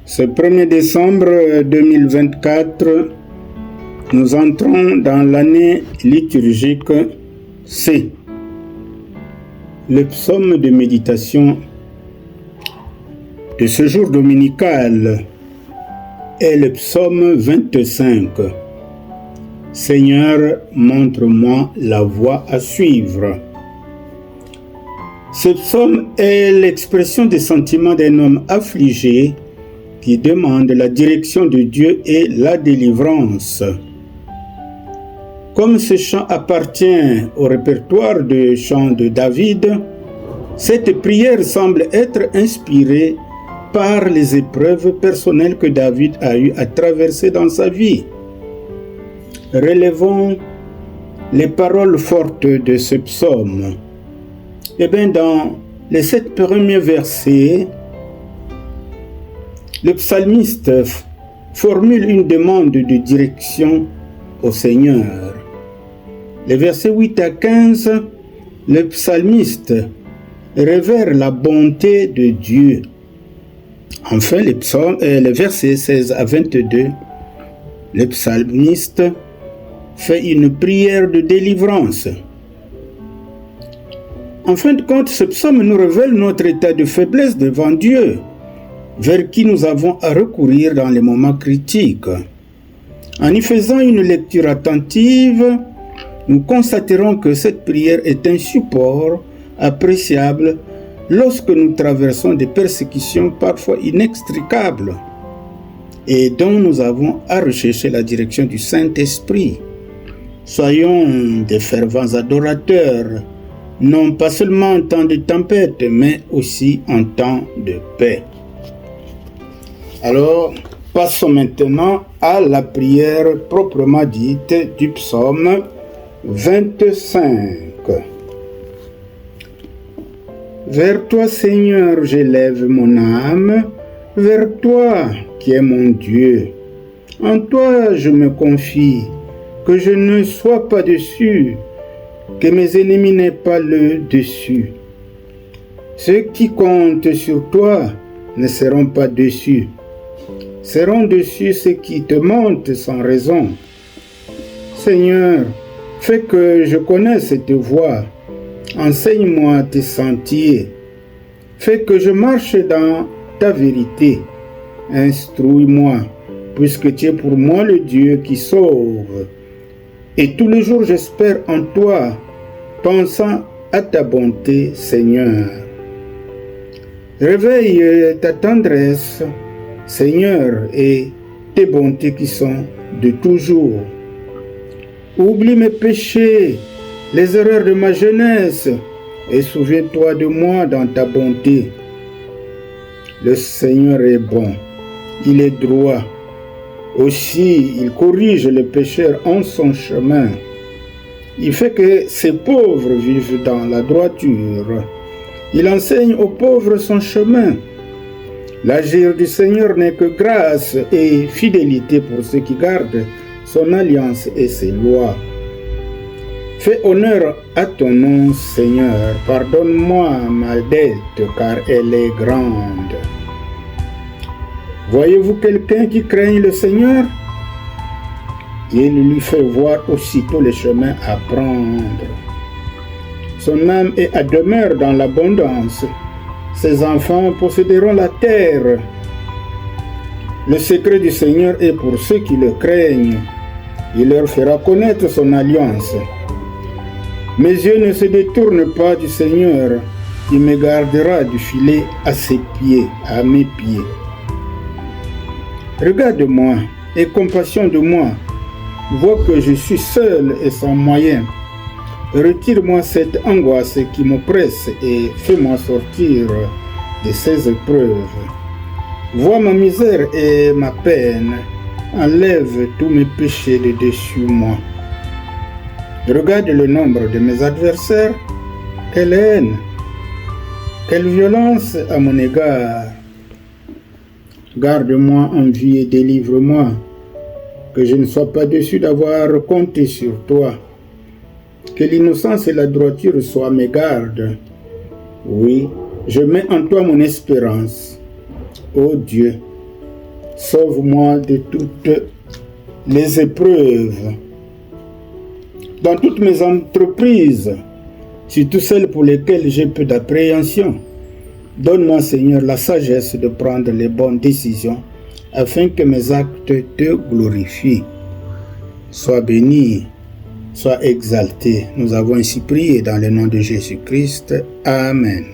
Ce 1er décembre 2024, nous entrons dans l'année liturgique C. Le psaume de méditation de ce jour dominical est le psaume 25. Seigneur, montre-moi la voie à suivre. Ce psaume est l'expression des sentiments d'un homme affligé qui demande la direction de Dieu et la délivrance. Comme ce chant appartient au répertoire de chants de David, cette prière semble être inspirée par les épreuves personnelles que David a eu à traverser dans sa vie. Relevons les paroles fortes de ce psaume. Dans les 7 premiers versets, le psalmiste formule une demande de direction au Seigneur. Les versets 8 à 15, le psalmiste révèle la bonté de Dieu. Enfin, les versets 16 à 22, le psalmiste fait une prière de délivrance. En fin de compte, ce psaume nous révèle notre état de faiblesse devant Dieu, vers qui nous avons à recourir dans les moments critiques. En y faisant une lecture attentive, nous constaterons que cette prière est un support appréciable lorsque nous traversons des persécutions parfois inextricables et dont nous avons à rechercher la direction du Saint-Esprit. Soyons des fervents adorateurs, non pas seulement en temps de tempête, mais aussi en temps de paix. Alors, passons maintenant à la prière proprement dite du psaume 25. Vers toi, Seigneur, j'élève mon âme, vers toi qui es mon Dieu. En toi je me confie, que je ne sois pas déçu, que mes ennemis n'aient pas le dessus. Ceux qui comptent sur toi ne seront pas déçus. Seront dessus ceux qui te mentent sans raison. Seigneur, fais que je connaisse tes voies. Enseigne-moi tes sentiers. Fais que je marche dans ta vérité. Instruis-moi, puisque tu es pour moi le Dieu qui sauve. Et tous les jours j'espère en toi, pensant à ta bonté, Seigneur. Réveille ta tendresse, Seigneur, et tes bontés qui sont de toujours. Oublie mes péchés, les erreurs de ma jeunesse, et souviens-toi de moi dans ta bonté. Le Seigneur est bon, il est droit. Aussi, il corrige le pécheur en son chemin. Il fait que ces pauvres vivent dans la droiture. Il enseigne aux pauvres son chemin. L'agir du Seigneur n'est que grâce et fidélité pour ceux qui gardent son alliance et ses lois. Fais honneur à ton nom, Seigneur. Pardonne-moi ma dette, car elle est grande. Voyez-vous quelqu'un qui craigne le Seigneur? Il lui fait voir aussitôt les chemins à prendre. Son âme est à demeure dans l'abondance. Ses enfants posséderont la terre. Le secret du Seigneur est pour ceux qui le craignent. Il leur fera connaître son alliance. Mes yeux ne se détournent pas du Seigneur, qui me gardera du filet à ses pieds, à mes pieds. Regarde-moi, aie compassion de moi. Vois que je suis seul et sans moyen. Retire-moi cette angoisse qui m'oppresse et fais-moi sortir de ces épreuves. Vois ma misère et ma peine. Enlève tous mes péchés de dessus moi. Regarde le nombre de mes adversaires. Quelle haine, quelle violence à mon égard. Garde-moi en vie et délivre-moi, que je ne sois pas déçu d'avoir compté sur toi. Que l'innocence et la droiture soient mes gardes. Oui, je mets en toi mon espérance. Ô Dieu, Sauve-moi de toutes les épreuves. Dans toutes mes entreprises, surtout celles pour lesquelles j'ai peu d'appréhension, donne-moi, Seigneur, la sagesse de prendre les bonnes décisions afin que mes actes te glorifient. Sois béni, sois exalté. Nous avons ainsi prié dans le nom de Jésus-Christ. Amen.